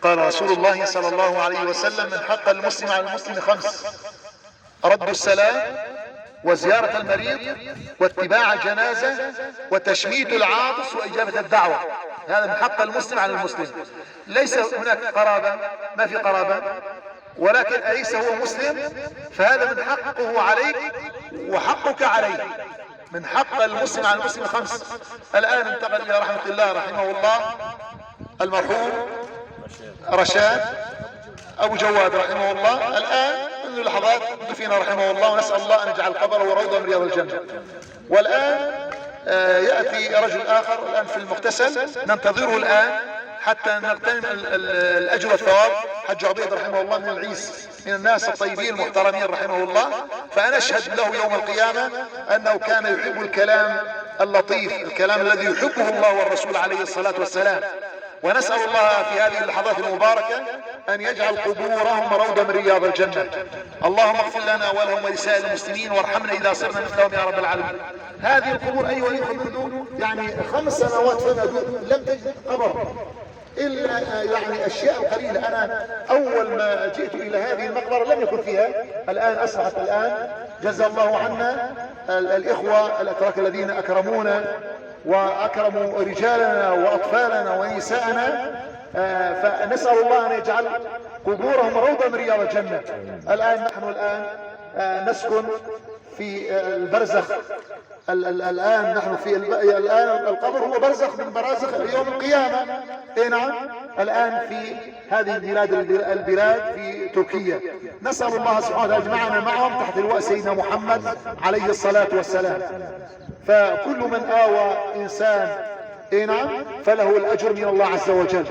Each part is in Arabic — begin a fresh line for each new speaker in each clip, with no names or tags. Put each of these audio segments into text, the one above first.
قال رسول الله صلى الله عليه وسلم: من حق المسلم على المسلم 5: رد السلام، وزيارة المريض، واتباع الجنازة، وتشميت العاطس، وإجابة الدعوة. هذا من حق المسلم على المسلم. ليس هناك قرابة، ما في قرابة، ولكن أليس هو مسلم؟ فهذا من حقه عليك وحقك عليه. من حق المسلم على المسلم 5. الآن انتقل إلى رحمة الله رحمه الله المرحوم رشاد أبو جواد رحمه الله. الآن منذ لحظات دفن رحمه الله، ونسأل الله أن يجعل قبره روضة من رياض الجنة. والآن يأتي رجل آخر الآن في المغتسل، ننتظره الآن حتى نغتنم الأجر والثواب. حج عبيد رحمه الله من العيس، من الناس الطيبين المحترمين رحمه الله. فأنا أشهد له يوم القيامة أنه كان يحب الكلام اللطيف، الكلام الذي يحبه الله والرسول عليه الصلاة والسلام. ونسأل الله في هذه اللحظات المباركة أن يجعل قبورهم روضة من رياض الجنة. اللهم اغفر لنا ولهم ولسائر المسلمين، وارحمنا إذا صرنا مثلهم يا رب العالمين. هذه القبور أيها الإخوة منذ يعني 5 سنوات فما دون لم تجد قبر إلا يعني أشياء قليلة. أنا أول ما جئت إلى هذه المقبرة لم يكن فيها، الآن أصبحت. الآن جزا الله عنا الإخوة الأتراك الذين أكرمونا وأكرموا رجالنا وأطفالنا ونساءنا، فنسأل الله أن يجعل قبورهم روضة من رياض الجنة. الآن نحن نسكن في البرزخ. الآن نحن في الآن القبر هو برزخ من برازخ يوم القيامة. اي نعم. الآن في هذه البلاد في تركيا. نسأل الله سبحانه وتعالى يجمعنا معهم تحت لواء سيدنا محمد عليه الصلاة والسلام. فكل من آوى إنسان اي نعم فله الأجر من الله عز وجل.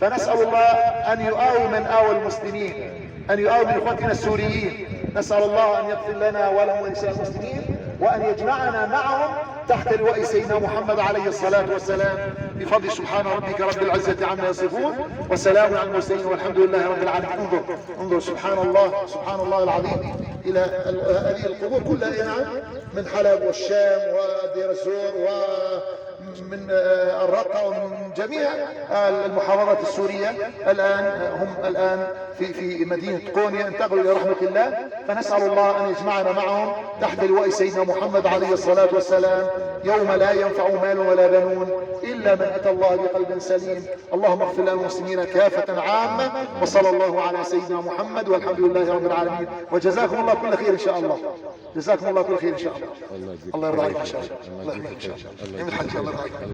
فنسأل الله أن يؤاوي من آوى المسلمين، أن يؤاوي من إخوتنا السوريين. نسأل الله أن يغفر لنا ولهم ولسائر المسلمين، وأن يجمعنا معهم تحت لواء سيدنا محمد عليه الصلاة والسلام، بفضل سبحان ربك رب العزة عما يصفون، وسلام على المرسلين، والحمد لله رب العالمين. انظر سبحان الله، سبحان الله العظيم، إلى هذه القبور كلها نعم، من حلب والشام ودير الزور ومن الرقة ومن جميع المحافظات السورية. هم الآن في مدينة قونيا، انتقلوا إلى رحمة الله. فنسأل الله أن يجمعنا معهم تحت لواء سيدنا محمد عليه الصلاة والسلام، يوم لا ينفع مال ولا بنون إلا من أتى الله بقلب سليم. اللهم اغفر للمسلمين كافة عامة، وصلى الله على سيدنا محمد، والحمد لله رب العالمين. وجزاكم الله كل خير إن شاء الله. جزاكم الله كل خير إن شاء الله. الله يرضى عليك إن شاء الله. الله يحميك إن شاء الله.